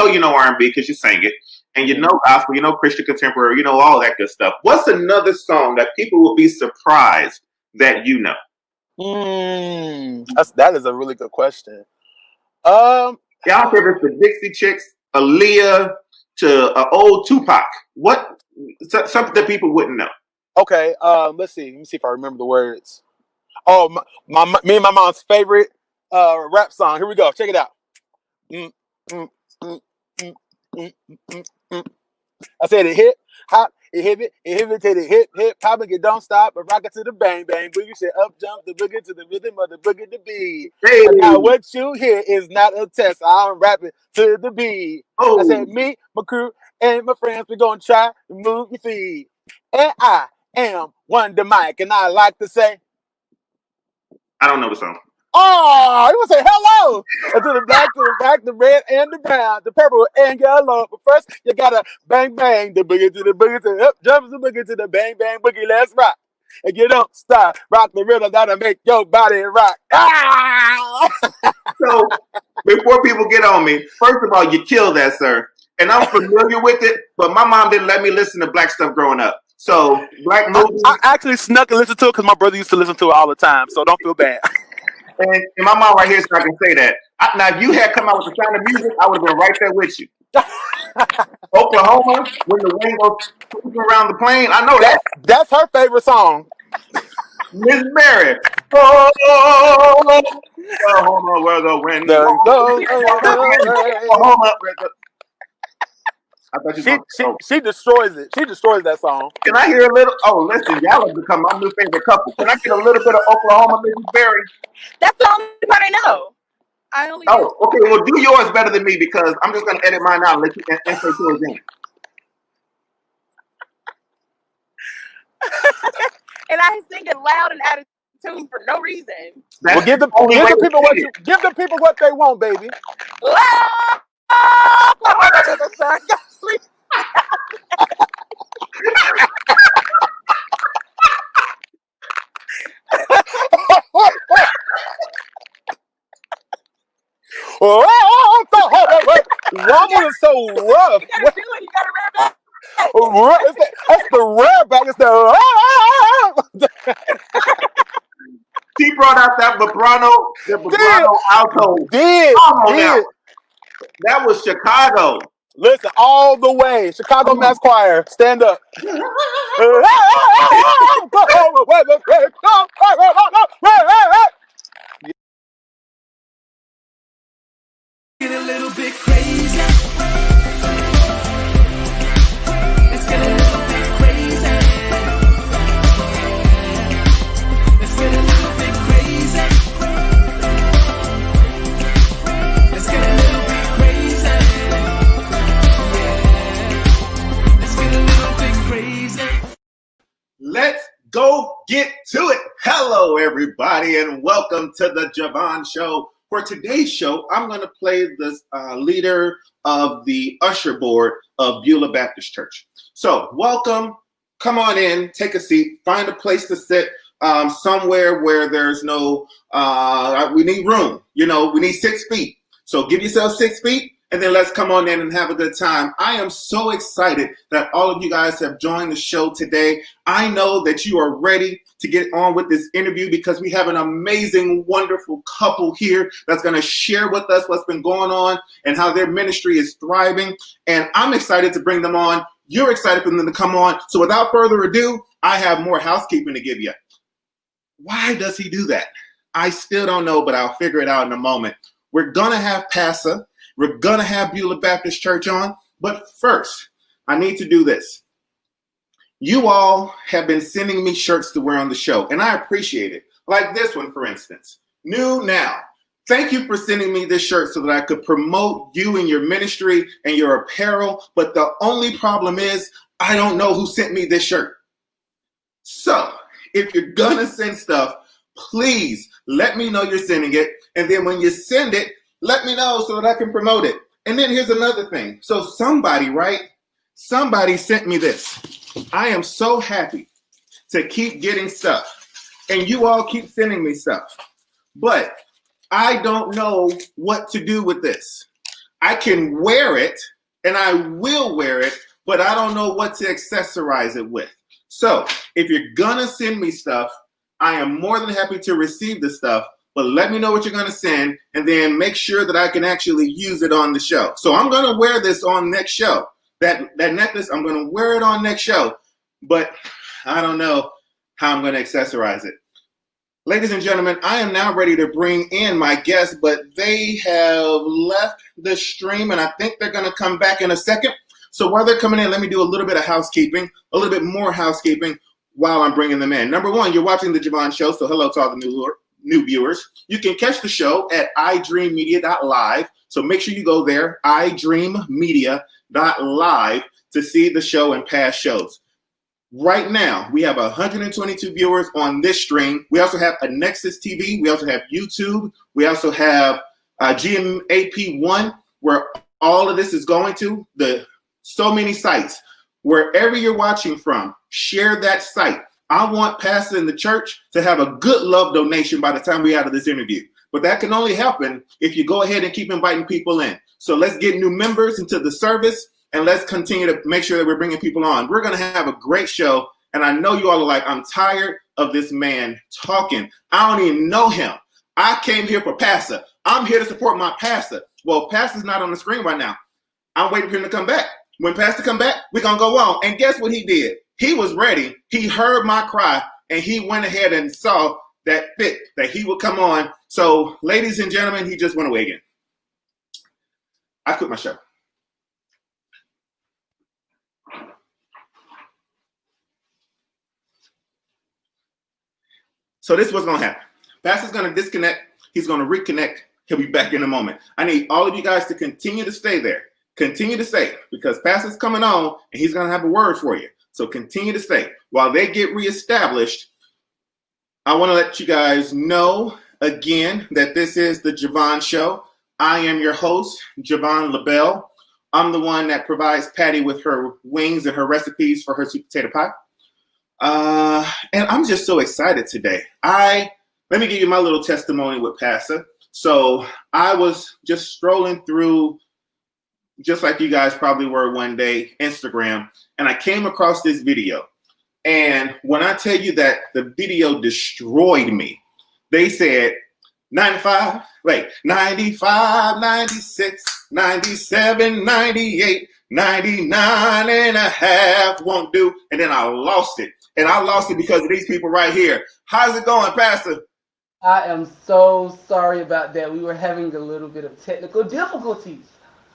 you know R&B because you sang it, and you know gospel, you know Christian contemporary, you know all that good stuff. What's another song that people will be surprised that you know? That is a really good question. Yeah, I don't care if it's the Dixie Chicks, Aaliyah, to old Tupac. What something that people wouldn't know? Okay, let's see. Let me see if I remember the words. Oh, me and my mom's favorite rap song. Here we go. Check it out. I said it hip hop, it hip to the hip hop, and it don't stop, but rock it to the bang bang boogie. Said up jump the boogie to the rhythm of the boogie to beat. Hey. Now what you hear is not a test. I'm rapping to the beat. Oh. I said me, my crew, and my friends, we're gonna try to move your feet. And I am Wonder Mike, and I like to say, I don't know the song. oh, you want to say hello and to the black, the red, and the brown, the purple, and yellow. But first, you gotta bang bang the boogie to the boogie to the up, jump the boogie to the bang bang boogie. Let's rock, and you don't stop. Rock the rhythm that'll make your body rock. Ah! So before people get on me, first of all, you killed that, sir, and I'm familiar with it. But my mom didn't let me listen to black stuff growing up. So black movies. I actually snuck and listened to it because my brother used to listen to it all the time. So don't feel bad. And my mom right here, so I can say that. Now, if you had come out with the Sound of Music, I would have been right there with you. Oklahoma, when the wind goes around the plane, I know that. That's her favorite song. Miss Mary. Oh, Oklahoma, where the wind goes. Oklahoma, where the... I thought she destroys it. She destroys that song. Can I hear a little? Oh, listen, y'all have become my new favorite couple. Can I get a little bit of Oklahoma, Mrs. Berry? That's the only part I know. Okay. Well, do yours better than me because I'm just gonna edit mine out and let you insert yours in. And I sing it loud and out of tune for no reason. Well, give the people what they want, baby. Woman is so rough. You gotta rap that. That's the rap back. It's the. She brought out that vibrato alto. Did. That was Chicago. Listen, all the way. Chicago Mass Choir. Stand up. Get a little bit crazy. Let's get a little bit crazy. Let's get a little bit crazy. Let's get a little bit crazy. Yeah. Let's get a little bit crazy. Let's go get to it. Hello, everybody, and welcome to the Je Vaughn Show. For today's show, I'm going to play the leader of the usher board of Beulah Baptist Church. So welcome. Come on in. Take a seat. Find a place to sit somewhere where there's no, we need room. You know, we need 6 feet. So give yourself 6 feet and then let's come on in and have a good time. I am so excited that all of you guys have joined the show today. I know that you are ready to get on with this interview because we have an amazing, wonderful couple here that's going to share with us what's been going on and how their ministry is thriving. And I'm excited to bring them on. You're excited for them to come on. So without further ado, I have more housekeeping to give you. Why does he do that? I still don't know, but I'll figure it out in a moment. We're going to have Passa. We're going to have Beulah Baptist Church on. But first, I need to do this. You all have been sending me shirts to wear on the show, and I appreciate it. Like this one, for instance. New now. Thank you for sending me this shirt so that I could promote you and your ministry and your apparel. But the only problem is I don't know who sent me this shirt. So if you're going to send stuff, please let me know you're sending it. And then when you send it, let me know so that I can promote it. And then here's another thing. So somebody sent me this. I am so happy to keep getting stuff. And you all keep sending me stuff. But I don't know what to do with this. I can wear it, and I will wear it, but I don't know what to accessorize it with. So if you're gonna send me stuff, I am more than happy to receive the stuff, but let me know what you're gonna send, and then make sure that I can actually use it on the show. So I'm gonna wear this on next show. That necklace, I'm gonna wear it on next show, but I don't know how I'm gonna accessorize it. Ladies and gentlemen, I am now ready to bring in my guests, but they have left the stream, and I think they're gonna come back in a second. So while they're coming in, let me do a little bit of housekeeping, a little bit more housekeeping while I'm bringing them in. Number one, you're watching the Je Vaughn Show, so hello to all the new viewers. You can catch the show at idreammedia.live, so make sure you go there, idreammedia.live, to see the show and past shows. Right now, we have 122 viewers on this stream. We also have a Nexus TV. We also have YouTube. We also have GMAP1, where all of this is going to. So many sites. Wherever you're watching from, share that site. I want Pastor in the church to have a good love donation by the time we're out of this interview. But that can only happen if you go ahead and keep inviting people in. So let's get new members into the service, and let's continue to make sure that we're bringing people on. We're going to have a great show, and I know you all are like, I'm tired of this man talking. I don't even know him. I came here for Pastor. I'm here to support my pastor. Well, Pastor's not on the screen right now. I'm waiting for him to come back. When Pastor come back, we're going to go on. And guess what he did? He was ready. He heard my cry, and he went ahead and saw that fit that he would come on. So, ladies and gentlemen, he just went away again. I quit my show. So this is what's going to happen. Pastor's going to disconnect. He's going to reconnect. He'll be back in a moment. I need all of you guys to continue to stay there. Continue to stay, because Pastor's coming on, and he's going to have a word for you. So continue to stay. While they get reestablished, I want to let you guys know again that this is the Je Vaughn Show. I am your host, JeVaughn LaBelle. I'm the one that provides Patty with her wings and her recipes for her sweet potato pie. And I'm just so excited today. Let me give you my little testimony with Pastor. So I was just strolling through, just like you guys probably were one day, Instagram, and I came across this video. And when I tell you that the video destroyed me, they said 95, 96, 97, 98, 99 and a half won't do. And then I lost it. And I lost it because of these people right here. How's it going, Pastor? I am so sorry about that. We were having a little bit of technical difficulties.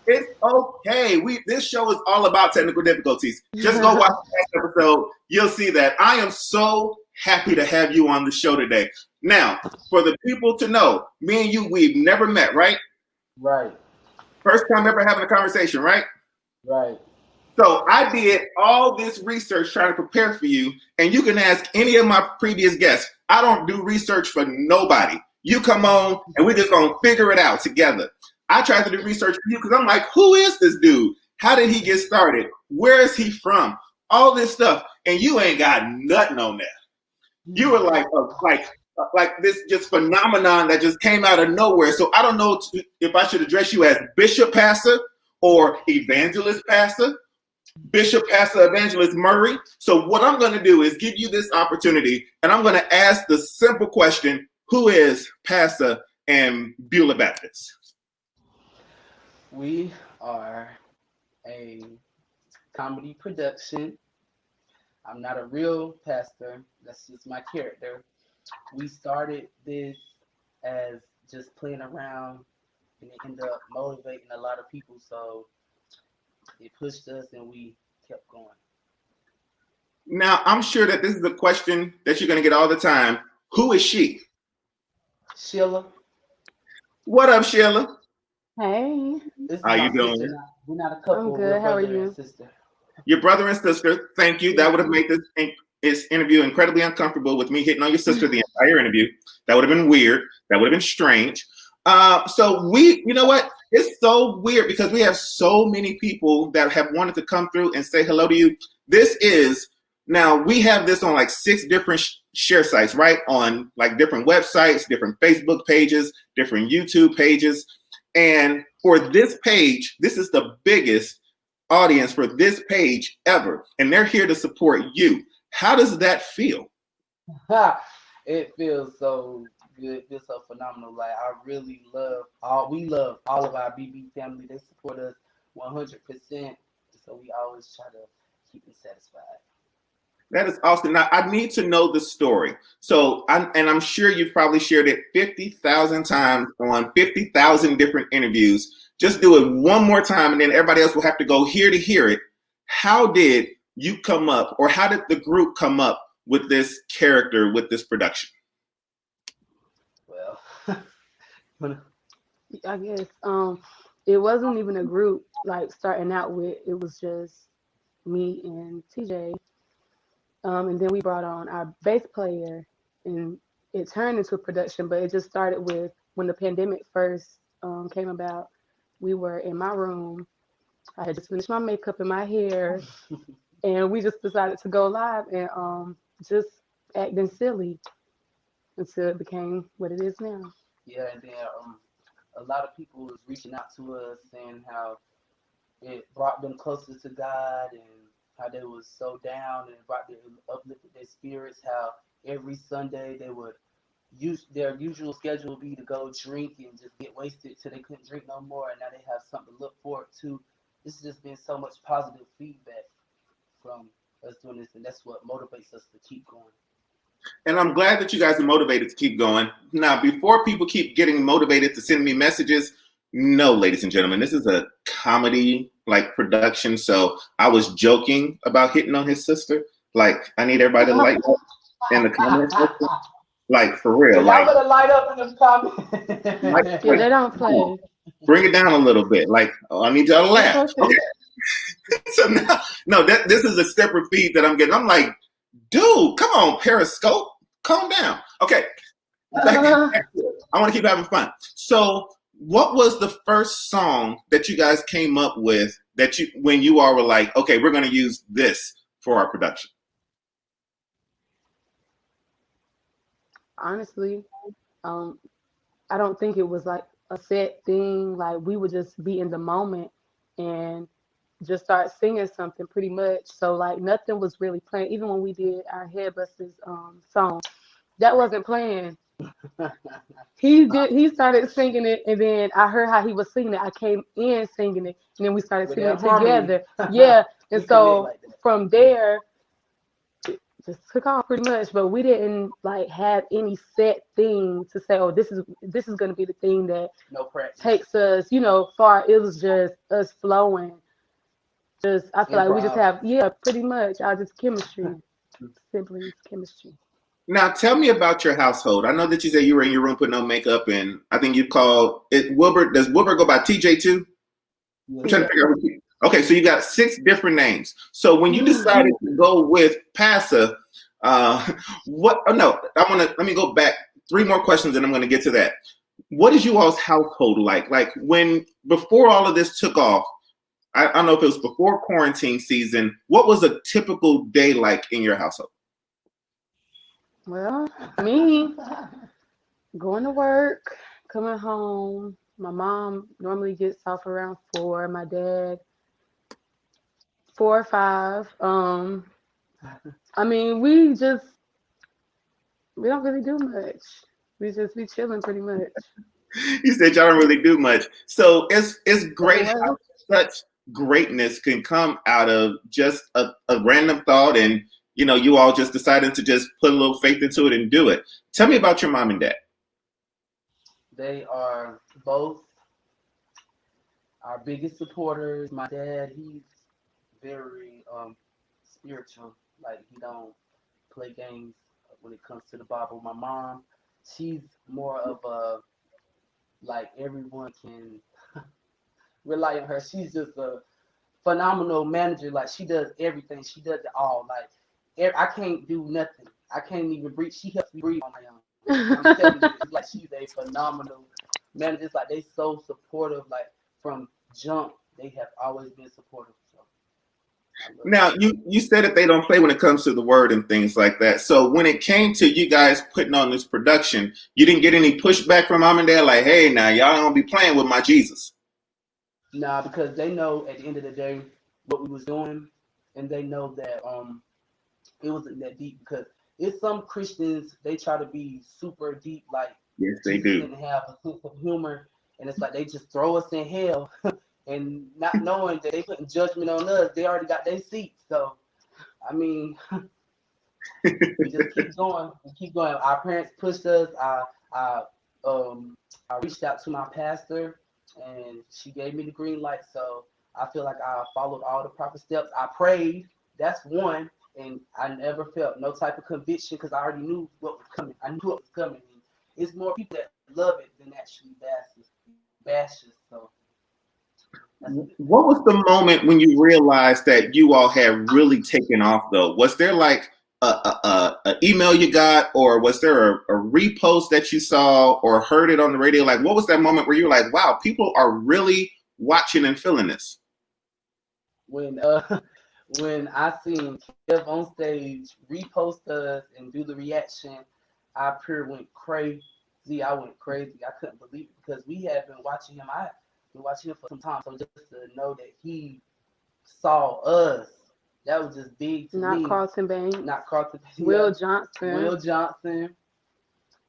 It's okay. This show is all about technical difficulties. Just go watch the next episode. You'll see that. I am so happy to have you on the show today. Now, for the people to know, me and you, we've never met, right? Right. First time ever having a conversation, right? Right. So I did all this research trying to prepare for you, and you can ask any of my previous guests. I don't do research for nobody. You come on, and we're just going to figure it out together. I tried to do research for you because I'm like, who is this dude? How did he get started? Where is he from? All this stuff. And you ain't got nothing on that. You were like this just phenomenon that just came out of nowhere. So I don't know if I should address you as Bishop Pastor or Evangelist Pastor, Bishop Pastor Evangelist Murray. So what I'm going to do is give you this opportunity, and I'm going to ask the simple question, who is Passa Beulah Baptist? We are a comedy production. I'm not a real pastor. That's just my character. We started this as just playing around, and it ended up motivating a lot of people. So it pushed us, and we kept going. Now, I'm sure that this is a question that you're going to get all the time. Who is she? Sheila. What up, Sheila? Hey. How you doing? We're not a couple. I'm good. How are you? Sister. Your brother and sister. Thank you. That would have made this interview incredibly uncomfortable with me hitting on your sister the entire interview. That would have been weird. That would have been strange. So you know what? It's so weird because we have so many people that have wanted to come through and say hello to you. Now we have this on like 6 different share sites, right? On like different websites, different Facebook pages, different YouTube pages. And for this page, this is the biggest audience for this page ever, and they're here to support you. How does that feel? It feels so good. It feels so phenomenal. Like we love all of our BB family. They support us 100%. So we always try to keep them satisfied. That is awesome. Now I need to know the story. So I'm sure you've probably shared it 50,000 times on 50,000 different interviews. Just do it one more time, and then everybody else will have to go here to hear it. How did you come up, or how did the group come up with this character, with this production? Well, I guess it wasn't even a group like starting out with. It was just me and TJ, and then we brought on our bass player, and it turned into a production. But it just started with when the pandemic first came about. We were in my room. I had just finished my makeup and my hair, and we just decided to go live and just acting silly until it became what it is now. Yeah, and then a lot of people was reaching out to us saying how it brought them closer to God, and how they was so down, and it uplifted their spirits. How every Sunday they would their usual schedule would be to go drink and just get wasted till they couldn't drink no more, and now they have something to look forward to. This has just been so much positive feedback from us doing this, and that's what motivates us to keep going. And I'm glad that you guys are motivated to keep going. Now, before people keep getting motivated to send me messages, no, ladies and gentlemen, this is a comedy like production. So I was joking about hitting on his sister. Like, I need everybody to like in the comments. Like, for real. Y'all like, better light up in the comments. like, Yeah, they don't play. bring it down a little bit. Like, I need y'all to laugh. Okay. So this is a separate feed that I'm getting. I'm like, dude, come on, Periscope, calm down. Okay, I want to keep having fun. So, what was the first song that you guys came up with that when you all were like, okay, we're going to use this for our production? Honestly, I don't think it was like a set thing. Like we would just be in the moment and just start singing something pretty much. So like nothing was really playing. Even when we did our Headbusters song, that wasn't playing. He started singing it, and then I heard how he was singing it. I came in singing it, and then we started singing it together. Yeah, and so from there, it just took off pretty much. But we didn't like have any set thing to say, oh, this is going to be the thing that takes us, far. It was just us flowing. Just I feel like we just have pretty much our just chemistry, simply chemistry. Now, tell me about your household. I know that you said you were in your room putting on makeup, and I think you called it Wilbur. Does Wilbur go by TJ too? I'm trying to figure out. Okay, so you got 6 different names. So when you decided to go with Passa, let me go back 3 more questions, and I'm going to get to that. What is you all's household like? Like before all of this took off, I don't know if it was before quarantine season, what was a typical day like in your household? Well, me going to work, coming home. My mom normally gets off around 4. My dad 4 or 5. I mean, we don't really do much. We just be chilling pretty much. You said y'all don't really do much. So it's great how such greatness can come out of just a random thought, and you all just decided to just put a little faith into it and do it. Tell me about your mom and dad. They are both our biggest supporters. My dad, he's very spiritual. Like, he don't play games when it comes to the Bible. My mom, she's more of a, like, everyone can rely on her. She's just a phenomenal manager. Like, she does everything. She does it all. Like, I can't do nothing. I can't even breathe. She helps me breathe on my own. I'm telling you, it's like she's a phenomenal manager. It's like they so supportive. Like from jump, they have always been supportive. So, now you said that they don't play when it comes to the word and things like that. So when it came to you guys putting on this production, you didn't get any pushback from mom and dad, like, hey, now y'all don't be playing with my Jesus. Nah, because they know at the end of the day what we was doing, and they know that it wasn't that deep. Because it's some Christians, they try to be super deep, like Yes, they Jesus do. didn't have a sense of humor, and it's like they just throw us in hell, and not knowing that they putting judgment on us, they already got their seats. So, I mean, we just keep going. We keep going. Our parents pushed us. I reached out to my pastor, and she gave me the green light. So I feel like I followed all the proper steps. I prayed. That's one, and I never felt no type of conviction because I already knew what was coming. I knew what was coming. It's more people that love it than actually bashes. So. What was the moment when you realized that you all had really taken off, though? Was there like a email you got, or was there a repost that you saw or heard it on the radio? Like, what was that moment where you were like, wow, people are really watching and feeling this? When I seen Kev on stage repost us and do the reaction, I pure went crazy. I went crazy. I couldn't believe it because we had been watching him. I've been watching him for some time. So just to know that he saw us, that was just big to me. Not Carlton Banks. Not Carlton Banks. Will Johnson. Will Johnson.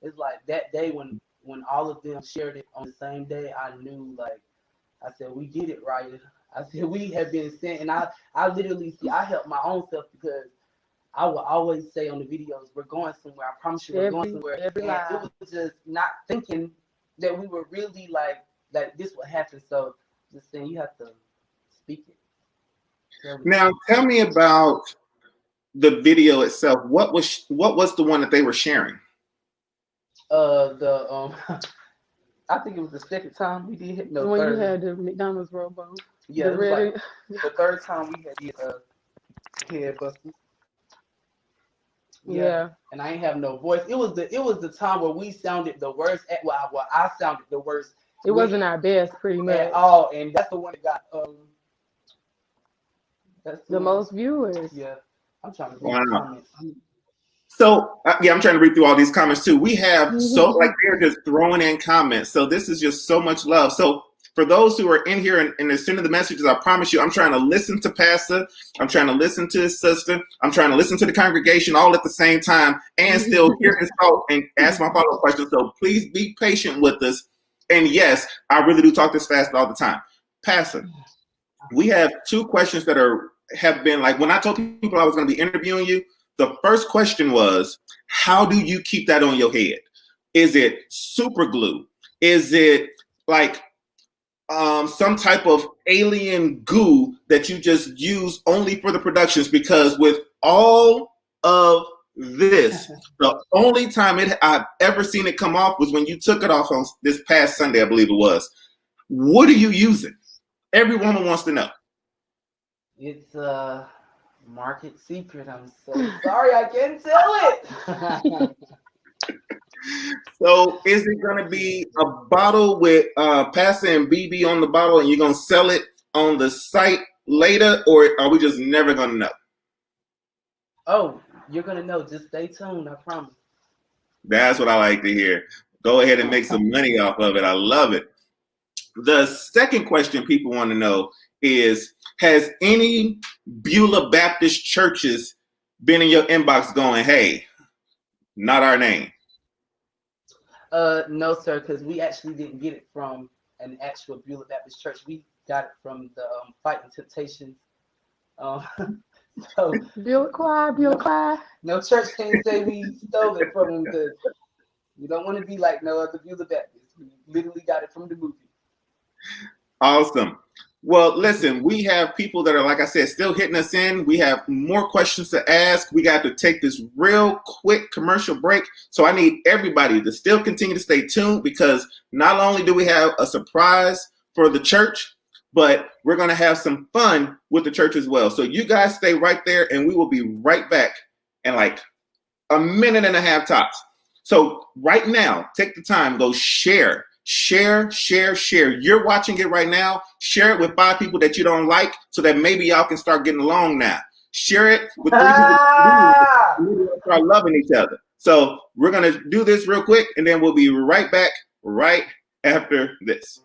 It's like that day when all of them shared it on the same day, I knew, like, I said, we did it right. I said, we have been sent. And I literally see, I help my own self because I will always say on the videos, we're going somewhere. I promise you we're going somewhere. And it was just not thinking that we were really like this would happen. So just saying, you have to speak it. Now, tell me about the video itself. What was the one that they were sharing? I think it was the second time we did it. No, when third. you had the McDonald's robo. Yeah, it was like the third time we had head busters. Yeah. And I ain't have no voice. It was the time where we sounded the worst. I sounded the worst. It wasn't our best, pretty much. At all, and that's the one that got that's the most viewers. Yeah, I'm trying to read the comments. So I'm trying to read through all these comments too. We have so like they're just throwing in comments. So this is just so much love. So for those who are in here and they're sending the messages, I promise you, I'm trying to listen to Pastor. I'm trying to listen to his sister. I'm trying to listen to the congregation all at the same time and still hear his thoughts and ask my follow-up questions. So please be patient with us. And yes, I really do talk this fast all the time. Pastor, we have two questions that have been like, when I told people I was going to be interviewing you, the first question was, how do you keep that on your head? Is it super glue? Is it like some type of alien goo that you just use only for the productions? Because with all of this, the only time I've ever seen it come off was when you took it off on this past Sunday, I believe it was. What are you using? Every woman wants to know. It's a market secret. I'm so sorry I can't tell it. So is it going to be a bottle with Passa and BB on the bottle and you're going to sell it on the site later, or are we just never going to know? Oh, you're going to know. Just stay tuned. I promise. That's what I like to hear. Go ahead and make some money off of it. I love it. The second question people want to know is, has any Beulah Baptist churches been in your inbox going, hey, not our name? No, sir, because we actually didn't get it from an actual Beulah Baptist church. We got it from the Fighting Temptations. So Beulah Choir. No church can say we stole it from them because we don't want to be like no other Beulah Baptist. We literally got it from the movie. Awesome. Well, listen, we have people that are, like I said, still hitting us in. We have more questions to ask. We got to take this real quick commercial break. So I need everybody to still continue to stay tuned, because not only do we have a surprise for the church, but we're going to have some fun with the church as well. So you guys stay right there, and we will be right back in like a minute and a half tops. So right now, take the time, go share. You're watching it right now. Share it with 5 people that you don't like, so that maybe y'all can start getting along now. Share it with 3 people who start loving each other. So we're going to do this real quick, and then we'll be right back right after this.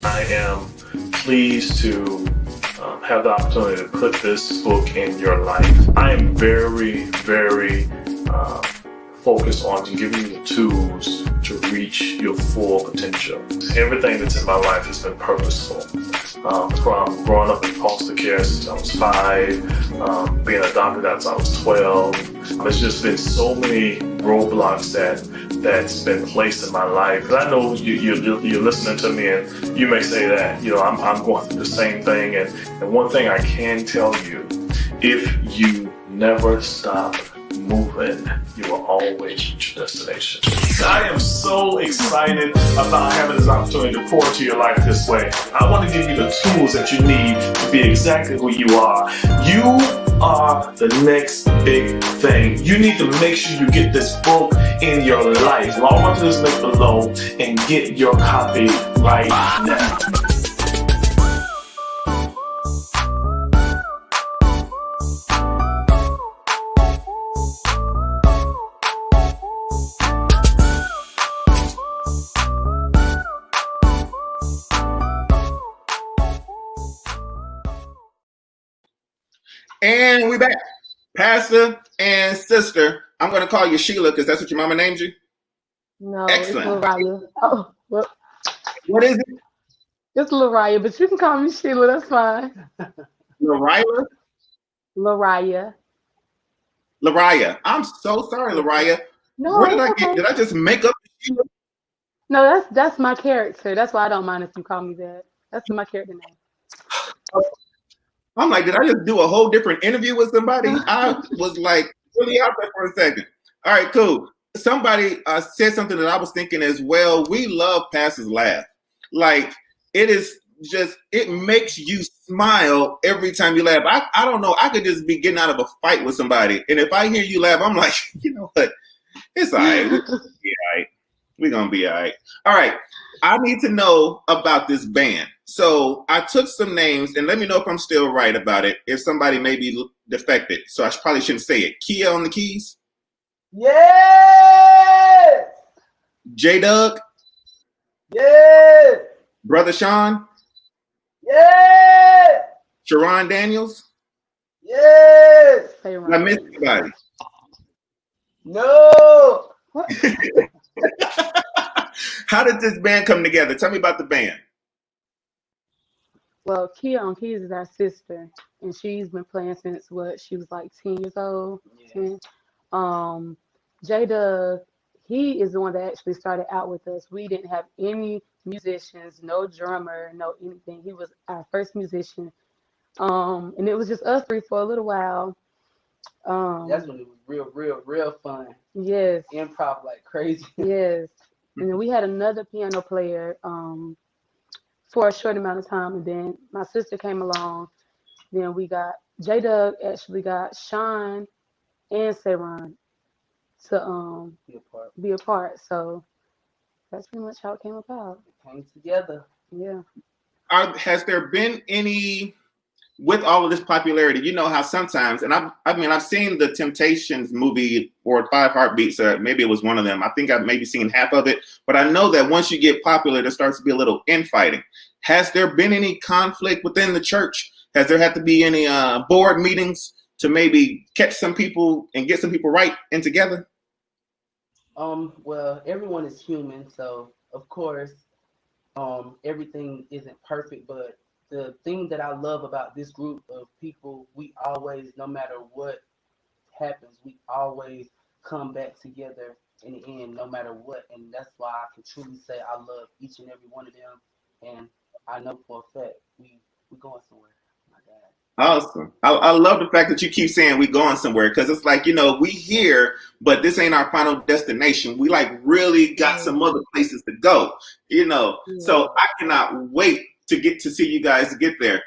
I am pleased to have the opportunity to put this book in your life. I am very, very focused on giving you the tools to reach your full potential. Everything that's in my life has been purposeful. From growing up in foster care since I was 5, being adopted since I was 12. There's just been so many roadblocks that's been placed in my life. And I know you're listening to me, and you may say that I'm going through the same thing. And one thing I can tell you, if you never stop moving, you will always reach your destination. I am so excited about having this opportunity to pour into your life this way. I want to give you the tools that you need to be exactly who you are. You are the next big thing. You need to make sure you get this book in your life. Log on to this link below and get your copy right now. And we back. Pastor and sister. I'm going to call you Sheila because that's what your mama named you. No, Excellent. it's Loraya. Oh, well, What is it? it's Loraya, but you can call me Sheila. That's fine. Loraya? Loraya. Loraya. I'm so sorry, Loraya. No, Where did I it's get? okay. Did I just make up Sheila? No, that's my character. That's why I don't mind if you call me that. That's my character name. I'm like, did I just do a whole different interview with somebody? I was like really out there for a second. All right, cool. Somebody said something that I was thinking as well. We love Pastor's laugh. Like, it is just, it makes you smile every time you laugh. I don't know. I could just be getting out of a fight with somebody. And if I hear you laugh, I'm like, you know what? It's all right. We're gonna be all right. We're going to be all right. All right. I need to know about this band. So I took some names, and let me know if I'm still right about it, if somebody may be defected. So I probably shouldn't say it. Kia on the keys. Yes! J-Doug. Yes! Brother Sean. Yes! Sharon Daniels. Yes! Say Did I right. miss anybody? No! What? How did this band come together? Tell me about the band. Well, Kia on keys is our sister, and she's been playing since she was like 10 years old. Yeah. 10. J-Doug, he is the one that actually started out with us. We didn't have any musicians, no drummer, no anything. He was our first musician. And it was just us three for a little while. That's when it was real fun. Yes, Improv like crazy. yes. And then we had another piano player for a short amount of time, and then my sister came along. Then we got J-Doug actually got Sean and Saron to be a part. So that's pretty much how it came about. It came together. Yeah. Has there been any, with all of this popularity, you know how sometimes, and I've seen the Temptations movie or Five Heartbeats, maybe it was one of them. I think I've maybe seen half of it, but I know that once you get popular, there starts to be a little infighting. Has there been any conflict within the church? Has there had to be any board meetings to maybe catch some people and get some people right and together? Well, everyone is human, so of course, everything isn't perfect, but the thing that I love about this group of people, we always, no matter what happens, we always come back together in the end, no matter what. And that's why I can truly say I love each and every one of them. And I know for a fact we going somewhere. My God. Awesome. I love the fact that you keep saying we going somewhere, because it's like, we here, but this ain't our final destination. We like really got some other places to go, So I cannot wait to get to see you guys get there.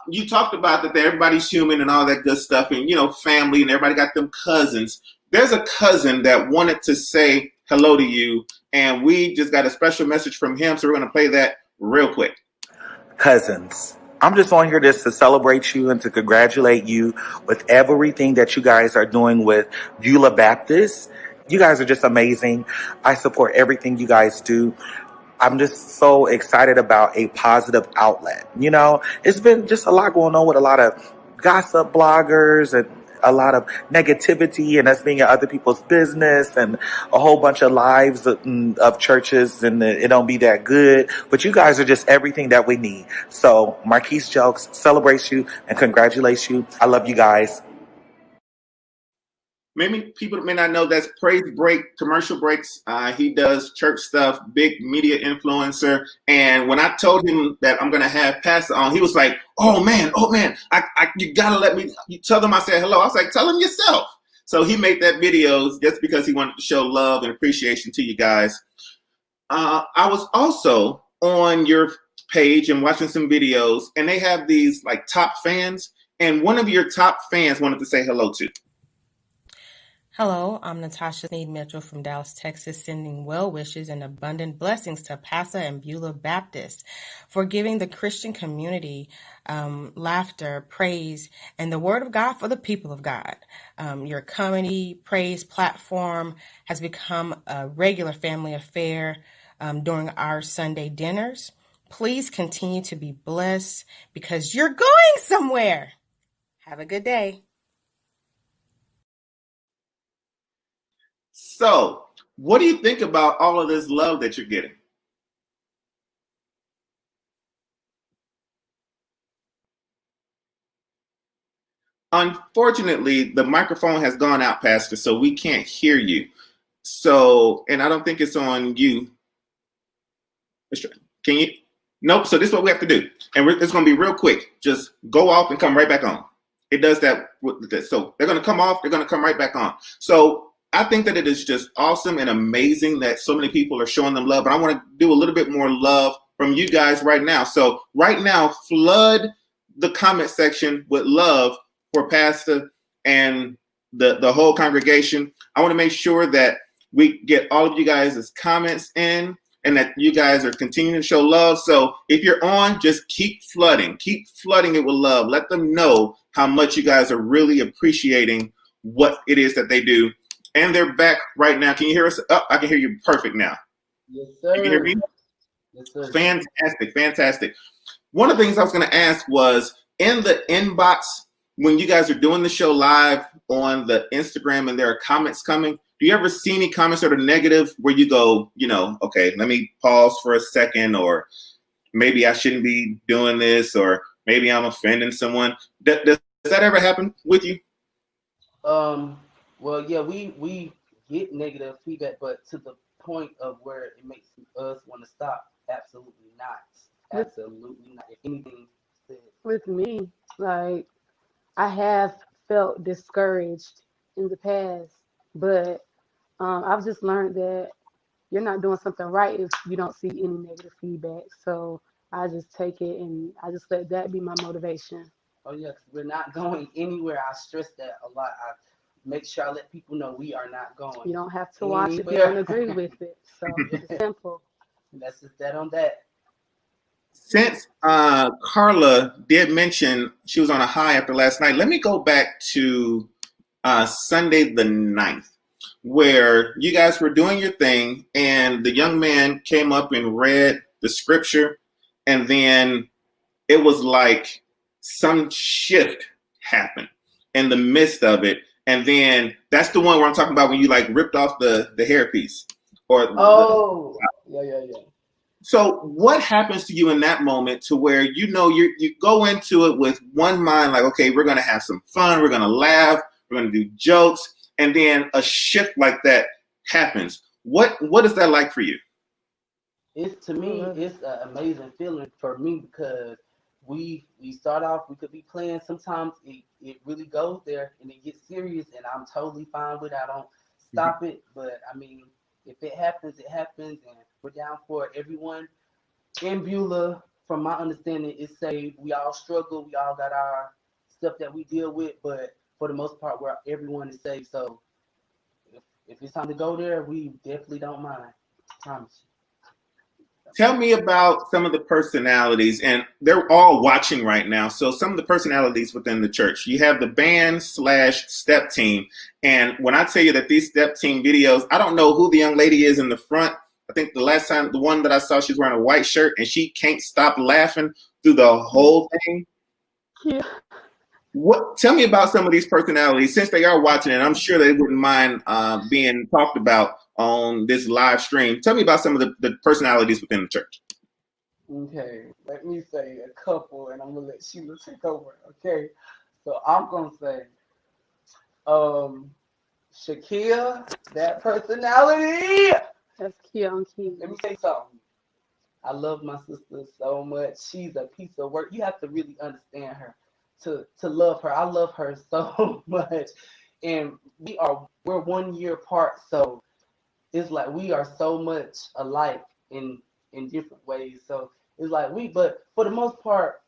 You talked about that everybody's human and all that good stuff, and family, and everybody got them cousins. There's a cousin that wanted to say hello to you, and we just got a special message from him, so we're going to play that real quick. Cousins, I'm just on here just to celebrate you and to congratulate you with everything that you guys are doing with Beulah Baptist. You guys are just amazing. I support everything you guys do. I'm just so excited about a positive outlet. It's been just a lot going on with a lot of gossip bloggers and a lot of negativity and us being in other people's business and a whole bunch of lives of churches, and it don't be that good. But you guys are just everything that we need. So Marquise Jokes celebrates you and congratulates you. I love you guys. Maybe people may not know that's Praise Break, commercial breaks. He does church stuff, big media influencer. And when I told him that I'm going to have Passa on, he was like, oh man, you got to let me tell them I said hello. I was like, tell him yourself. So he made that video just because he wanted to show love and appreciation to you guys. I was also on your page and watching some videos, and they have these like top fans. And one of your top fans wanted to say hello to. Hello, I'm Natasha Sneed Mitchell from Dallas, Texas, sending well wishes and abundant blessings to Passa and Beulah Baptist for giving the Christian community laughter, praise, and the word of God for the people of God. Your comedy praise platform has become a regular family affair during our Sunday dinners. Please continue to be blessed because you're going somewhere. Have a good day. So, what do you think about all of this love that you're getting? Unfortunately, the microphone has gone out, Pastor, so we can't hear you. So, and I don't think it's on you. Can you? Nope. So this is what we have to do. And it's going to be real quick. Just go off and come right back on. It does that with this. So they're going to come off. They're going to come right back on. So I think that it is just awesome and amazing that so many people are showing them love. But I want to do a little bit more love from you guys right now. So right now, flood the comment section with love for Pastor and the whole congregation. I want to make sure that we get all of you guys' comments in and that you guys are continuing to show love. So if you're on, just keep flooding it with love. Let them know how much you guys are really appreciating what it is that they do. And they're back right now. Can you hear us? Oh, I can hear you perfect now. Yes, sir. You can hear me? Yes, sir. Fantastic. One of the things I was going to ask was in the inbox, when you guys are doing the show live on the Instagram and there are comments coming, do you ever see any comments that are negative where you go, okay, let me pause for a second, or maybe I shouldn't be doing this, or maybe I'm offending someone? Does that ever happen with you? Well, yeah, we get negative feedback, but to the point of where it makes us want to stop, absolutely not. Absolutely not. If anything said. With me, like, I have felt discouraged in the past, but I've just learned that you're not doing something right if you don't see any negative feedback. So I just take it and I just let that be my motivation. Oh, yes, we're not going anywhere. I stress that a lot. I make sure I let people know we are not going. You don't have to watch if you don't agree with it. So it's simple. That's just that on that. Since Carla did mention she was on a high after last night, let me go back to Sunday the 9th, where you guys were doing your thing and the young man came up and read the scripture, and then it was like some shift happened in the midst of it. And then that's the one where I'm talking about when you like ripped off the hairpiece. Yeah. So what happens to you in that moment to where you go into it with one mind, like, okay, we're going to have some fun, we're going to laugh, we're going to do jokes, and then a shift like that happens. What is that like for you? To me, it's an amazing feeling for me because we start off, we could be playing. Sometimes it really goes there and it gets serious, and I'm totally fine with it. I don't stop it. But I mean, if it happens, it happens, and we're down for everyone in Beulah from my understanding, it's saved. We all struggle. We all got our stuff that we deal with, but for the most part, where everyone is saved. So if it's time to go there, we definitely don't mind. I promise you. Tell me about some of the personalities, and they're all watching right now. So some of the personalities within the church. You have the band / step team. And when I tell you that these step team videos, I don't know who the young lady is in the front. I think the last time, the one that I saw, she's wearing a white shirt and she can't stop laughing through the whole thing. Yeah. Tell me about some of these personalities, since they are watching, and I'm sure they wouldn't mind being talked about on this live stream. Tell me about some of the personalities within the church. Okay, let me say a couple, and I'm gonna let Sheila take over. Okay, so I'm gonna say, Shakia, that personality. That's Kia on key. Let me say something. I love my sister so much. She's a piece of work. You have to really understand her to love her. I love her so much, and we're 1 year apart, so it's like we are so much alike in different ways. So it's like but for the most part,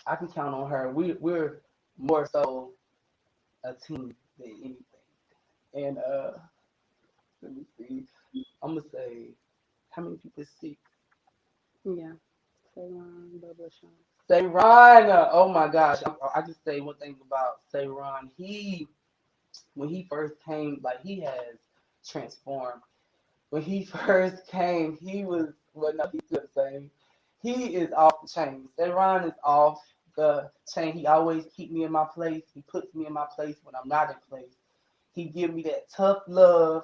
I can count on her. We're more so a team than anything. And let me see. I'm gonna say, how many people is sick? Yeah. Sayron, Bubba, Sean. Sayron, oh my gosh! I just say one thing about Sayron. When he first came, like, he has transformed. When he first came, he was he's still the same. He is off the chain. Sayron is off the chain. He always keep me in my place. He puts me in my place when I'm not in place. He give me that tough love,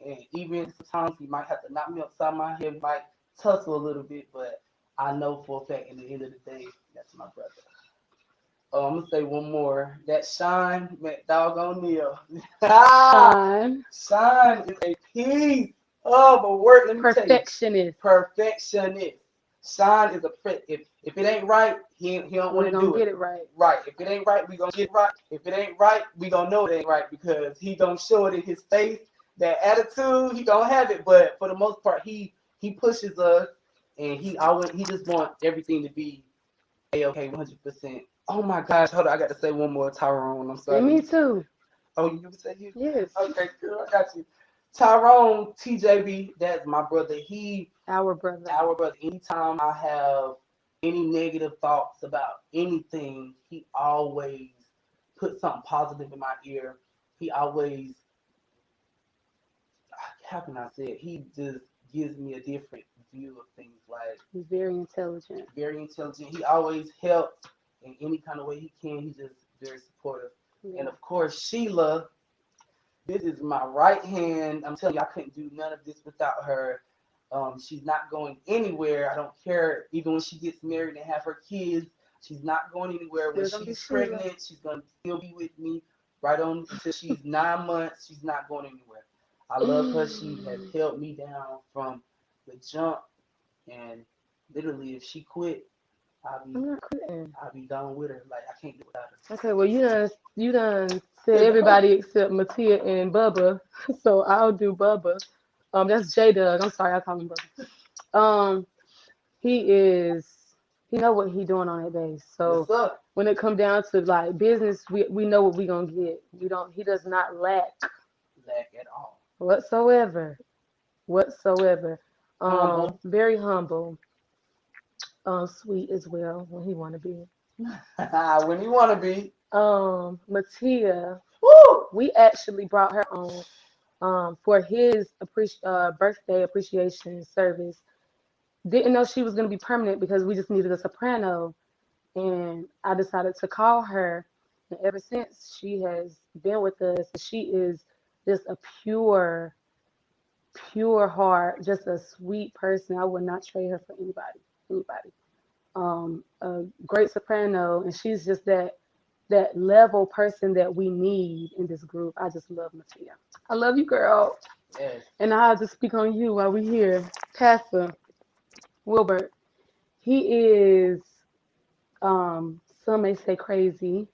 and even sometimes he might have to knock me upside my head, might tussle a little bit, but I know for a fact, in the end of the day, that's my brother. Oh, I'm gonna say one more. That Shine, doggone Neil. Fine. Shine is a piece of a work. Let me Perfectionist. Perfectionist. Shine is a if it ain't right, he don't want to do it. Get it right. Right. If it ain't right, we gonna get it right. If it ain't right, we gonna know it ain't right, because he gonna show it in his face. That attitude, he gonna have it. But for the most part, he pushes us, and he just wants everything to be okay, 100%. Oh my gosh, hold on, I got to say one more. Tyrone, I'm sorry. Me too. Oh, you can say you? Yes. Okay, good, I got you. Tyrone, TJB, that's my brother. Our brother. Anytime I have any negative thoughts about anything, he always puts something positive in my ear. He always, how can I say it? He just gives me a different view of things. Like, he's very intelligent. He always helps in any kind of way he can. He's just very supportive. Yeah. And of course, Sheila, this is my right hand. I'm telling you, I couldn't do none of this without her. She's not going anywhere. I don't care. Even when she gets married and have her kids, she's not going anywhere. When she's pregnant, she's going to still be with me right on until she's 9 months. She's not going anywhere. I love her. She has held me down from the jump. And literally, if she quit, I'll be done with her. Like, I can't do without her. Okay, well, you done said everybody except Mattia and Bubba, so I'll do Bubba. That's J-Doug. I'm sorry, I call him Bubba. He know what he doing on that base. So when it come down to like business, we know what we gonna get. He does not lack at all whatsoever. Very humble. Sweet as well when he want to be. When he want to be. Mattia, woo! We actually brought her on for his birthday appreciation service. Didn't know she was going to be permanent because we just needed a soprano. And I decided to call her. And ever since, she has been with us. She is just a pure heart, just a sweet person. I would not trade her for anybody. A great soprano, and she's just that level person that we need in this group. I just love Mattia. I love you, girl. Yes. And I'll just speak on you while we're here. Pastor Wilbert, he is, some may say crazy,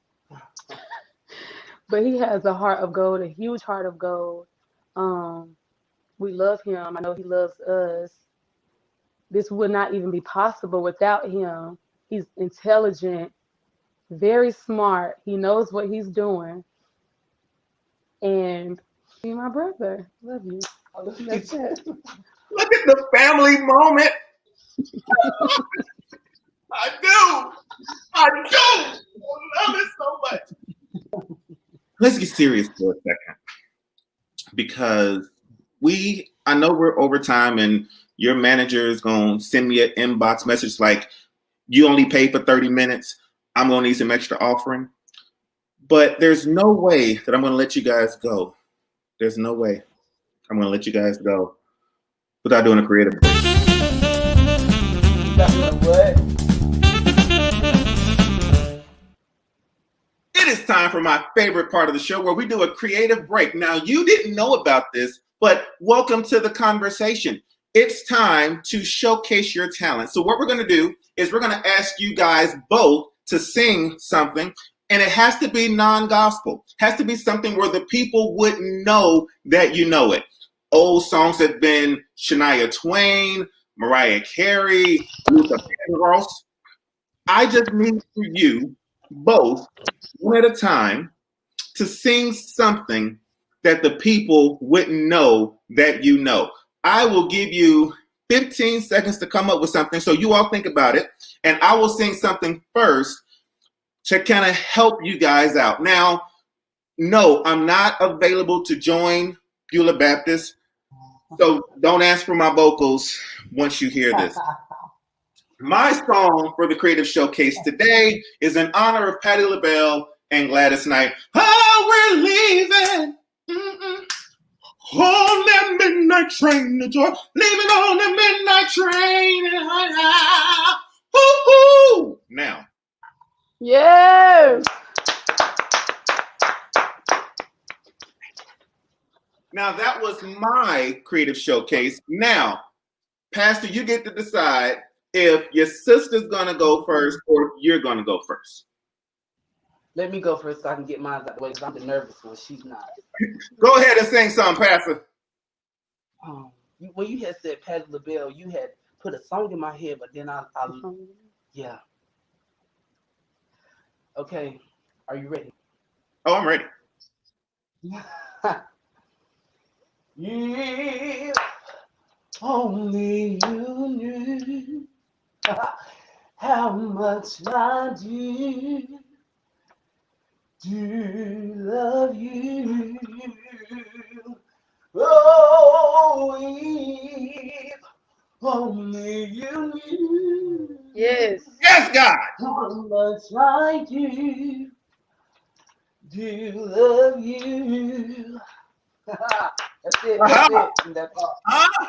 but he has a heart of gold, a huge heart of gold. We love him. I know he loves us. this would not even be possible without him. He's intelligent, very smart. He knows what he's doing. And he's my brother. Love you. That's it. Look at the family moment. I do. I love it so much. Let's get serious for a second. Because I know we're over time and your manager is going to send me an inbox message like, you only paid for 30 minutes. I'm going to need some extra offering. But there's no way that I'm going to let you guys go. There's no way I'm going to let you guys go without doing a creative break. What? It is time for my favorite part of the show where we do a creative break. Now, you didn't know about this, but welcome to the conversation. It's time to showcase your talent. So what we're going to do is we're going to ask you guys both to sing something, and it has to be non-gospel. It has to be something where the people wouldn't know that you know it. Old songs have been Shania Twain, Mariah Carey, Luther Vandross. I just need for you both, one at a time, to sing something that the people wouldn't know that you know. I will give you 15 seconds to come up with something, so you all think about it, and I will sing something first to kind of help you guys out. Now, no, I'm not available to join Beulah Baptist, so don't ask for my vocals once you hear this. My song for the Creative Showcase today is in honor of Patti LaBelle and Gladys Knight. Oh, we're leaving. On that midnight train to Georgia. Leaving on the midnight train. Woo-hoo! Now. Yes. Now, that was my Creative Showcase. Now, Pastor, you get to decide if your sister's going to go first or if you're going to go first. Let me go first so I can get mine out the way because I'm the nervous one. She's not. Go ahead and sing something, Pastor. When you had said Patti LaBelle, you had put a song in my head, but then yeah. Okay, are you ready? Oh, I'm ready. If only you knew how much I do love you. Oh, if only you knew. Yes. Yes, God. How much I do love you. That's it. That's all. Huh?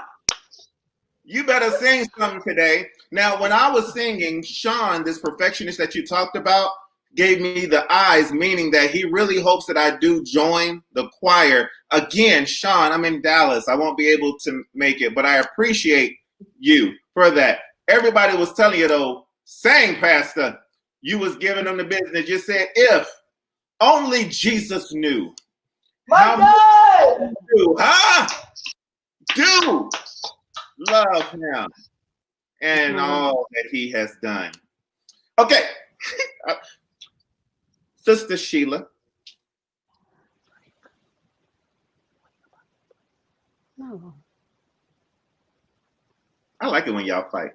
You better sing something today. Now, when I was singing, Sean, this perfectionist that you talked about, gave me the eyes, meaning that he really hopes that I do join the choir. Again, Sean, I'm in Dallas. I won't be able to make it, but I appreciate you for that. Everybody was telling you, though, sing, Pastor. You was giving them the business. You said, if only Jesus knew. My God! Do love him and all that he has done. Okay. Sister Sheila. No. I like it when y'all fight.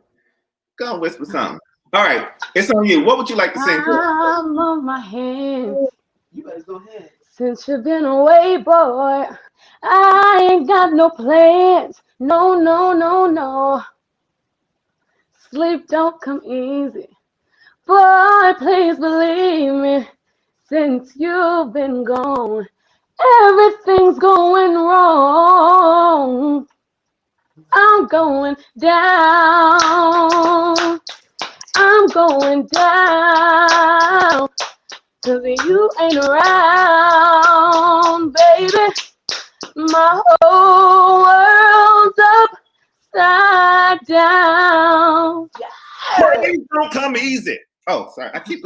Go and whisper something. All right. It's on you. What would you like to sing? I'm on my hands. You guys go ahead. Since you've been away, boy, I ain't got no plans. No, no, no, no. Sleep don't come easy. Boy, please believe me. Since you've been gone, everything's going wrong. I'm going down. I'm going down. 'Cause you ain't around, baby. My whole world's upside down. Praise don't come easy. Oh, sorry. I keep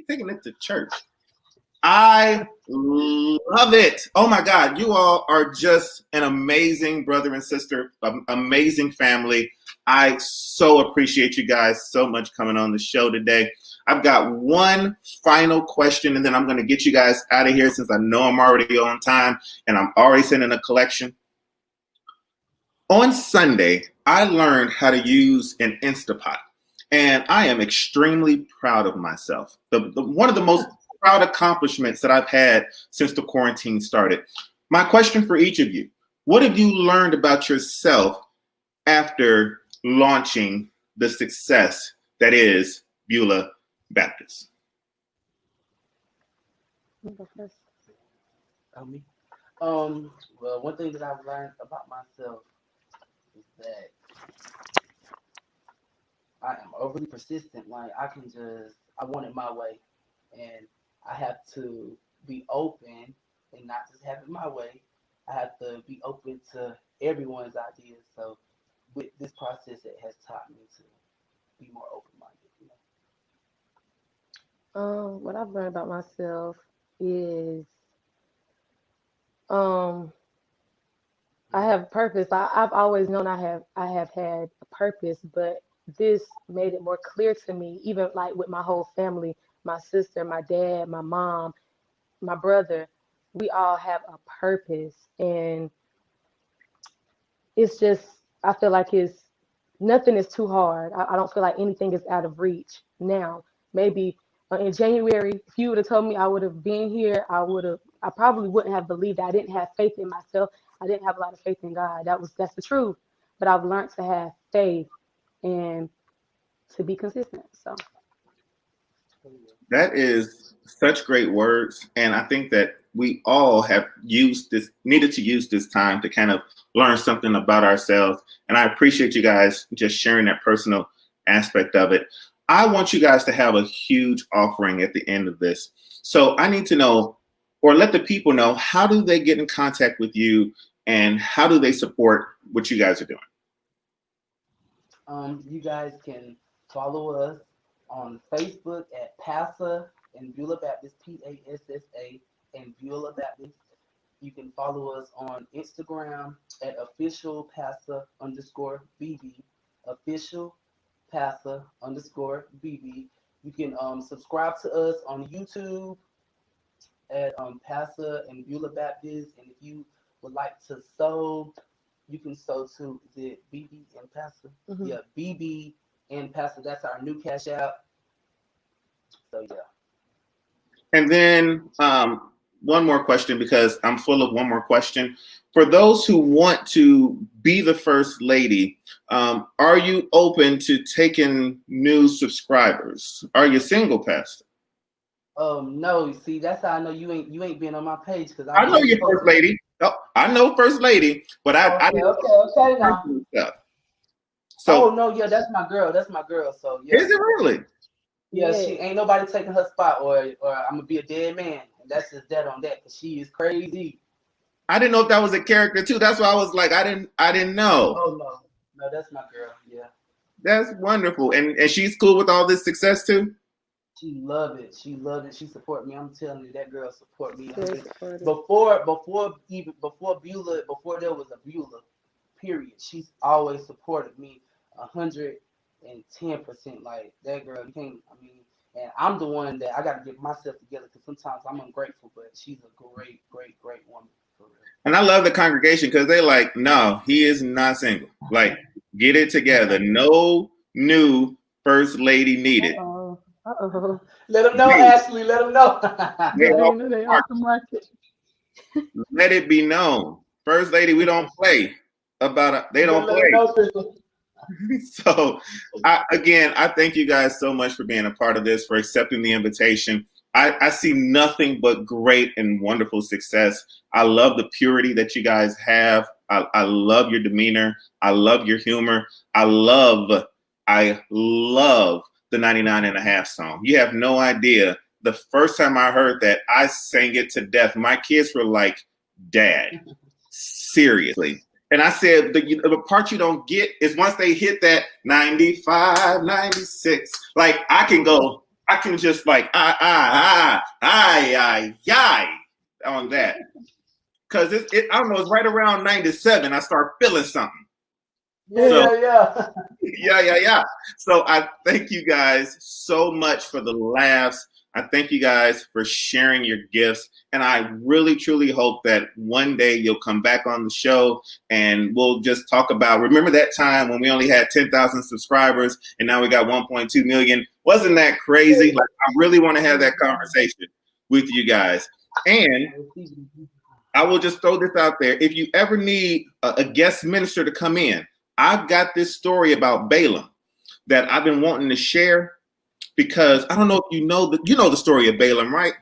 taking it to church. I love it. Oh my God, you all are just an amazing brother and sister, amazing family. I so appreciate you guys so much coming on the show today. I've got one final question, and then I'm going to get you guys out of here since I know I'm already on time and I'm already sending a collection. On Sunday, I learned how to use an Instapot, and I am extremely proud of myself. One of the most proud accomplishments that I've had since the quarantine started. My question for each of you, what have you learned about yourself after launching the success that is Beulah Baptist? Me. Well, one thing that I've learned about myself is that I am overly persistent. Like I want it my way, and I have to be open and not just have it my way. I have to be open to everyone's ideas. So with this process, it has taught me to be more open-minded. What I've learned about myself is I have purpose. I've always known I have had a purpose, but this made it more clear to me, even like with my whole family, my sister, my dad, my mom, my brother, we all have a purpose. And it's just, I feel like nothing is too hard. I don't feel like anything is out of reach now. Maybe in January, if you would have told me I would have been here, I probably wouldn't have believed it. I didn't have faith in myself. I didn't have a lot of faith in God. That's the truth. But I've learned to have faith and to be consistent. So that is such great words. And I think that we all have needed to use this time to kind of learn something about ourselves. And I appreciate you guys just sharing that personal aspect of it. I want you guys to have a huge offering at the end of this. So I need to know, or let the people know, how do they get in contact with you and how do they support what you guys are doing? You guys can follow us on Facebook at Passa and Beulah Baptist, Passa and Beulah Baptist. You can follow us on Instagram at official Passa_BB, official Passa_BB. You can subscribe to us on YouTube at Passa and Beulah Baptist. And if you would like to sow, you can sow to the BB and Passa. Mm-hmm. Yeah, BB and Passa. That's our new Cashapp. So yeah. And then one more question, because I'm full of one more question. For those who want to be the first lady, are you open to taking new subscribers? Are you single, Pastor? No. See, that's how I know you ain't been on my page, because I know you're first lady. Oh, I know first lady, but I okay now. So, oh no, yeah, that's my girl. So yeah. Is it really? Yeah, she ain't nobody taking her spot, or I'm gonna be a dead man. And that's just dead on that, because she is crazy. I didn't know if that was a character too. That's why I was like, I didn't know. Oh no, that's my girl. Yeah. That's wonderful, and she's cool with all this success too. She loved it. She support me. I'm telling you, that girl support me. Before Beulah, before there was a Beulah, period. She's always supported me 110%. Like that girl, and I'm the one that I got to get myself together, because sometimes I'm ungrateful, but she's a great woman. For real. And I love the congregation, because they're like, no, he is not single. Like, get it together. No new first lady needed. Uh-oh. Let them know, Ashley. Let them know. They off the market. Let it be known. First lady, we don't play about it. They don't play. So, I thank you guys so much for being a part of this, for accepting the invitation. I see nothing but great and wonderful success. I love the purity that you guys have. I love your demeanor. I love your humor. I love the 99.5 song. You have no idea. The first time I heard that, I sang it to death. My kids were like, Dad, seriously. And I said, the part you don't get is once they hit that 95, 96, like I can just like, 95, Aye, on that. Because I don't know, it's right around 97. I start feeling something. Yeah. Yeah. So I thank you guys so much for the laughs. I thank you guys for sharing your gifts. And I really, truly hope that one day you'll come back on the show and we'll just talk about, remember that time when we only had 10,000 subscribers and now we got 1.2 million? Wasn't that crazy? Like, I really want to have that conversation with you guys. And I will just throw this out there. If you ever need a guest minister to come in, I've got this story about Balaam that I've been wanting to share because I don't know if you know the story of Balaam, right?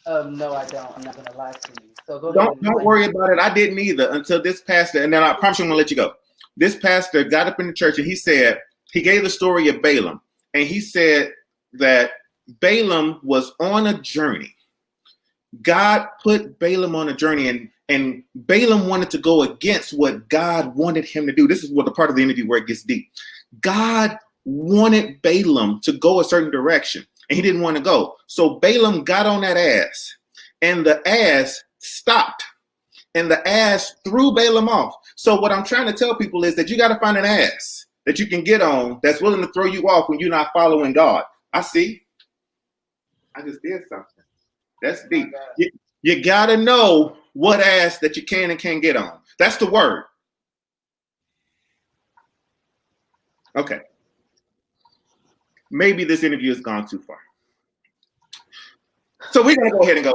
No, I don't. I'm not gonna lie to you. So go ahead. Don't worry about it. I didn't either until this pastor, and then I promise you I'm gonna let you go. This pastor got up in the church and he gave the story of Balaam, and he said that Balaam was on a journey. God put Balaam on a journey, and Balaam wanted to go against what God wanted him to do. This is what the part of the interview where it gets deep. God wanted Balaam to go a certain direction, and he didn't want to go. So Balaam got on that ass, and the ass stopped, and the ass threw Balaam off. So what I'm trying to tell people is that you got to find an ass that you can get on that's willing to throw you off when you're not following God. I see. I just did something. That's deep. You got to know what ass that you can and can't get on. That's the word. Okay. Maybe this interview has gone too far. So we're going to go ahead and go.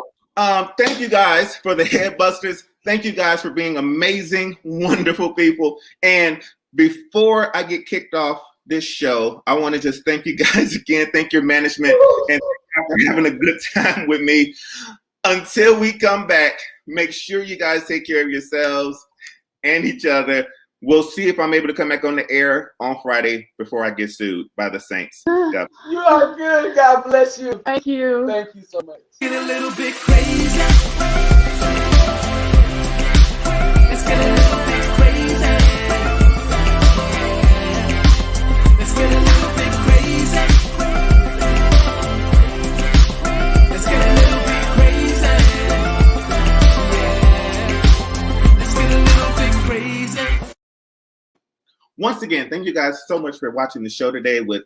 Thank you guys for the head busters. Thank you guys for being amazing, wonderful people. And before I get kicked off this show, I want to just thank you guys again. Thank your management and for having a good time with me. Until we come back, make sure you guys take care of yourselves and each other. We'll see if I'm able to come back on the air on Friday before I get sued by the Saints. You are good. God bless you. Thank you. Thank you so much. Get a little bit crazy. Let's get a little bit crazy. Let's get a little bit crazy. Let's get a little bit crazy. Yeah. Let's get a little bit crazy. Once again, thank you guys so much for watching the show today with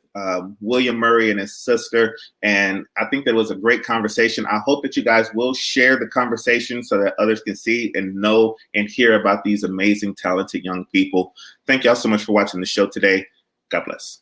William Murray and his sister. And I think that was a great conversation. I hope that you guys will share the conversation so that others can see and know and hear about these amazing, talented young people. Thank y'all so much for watching the show today. God bless.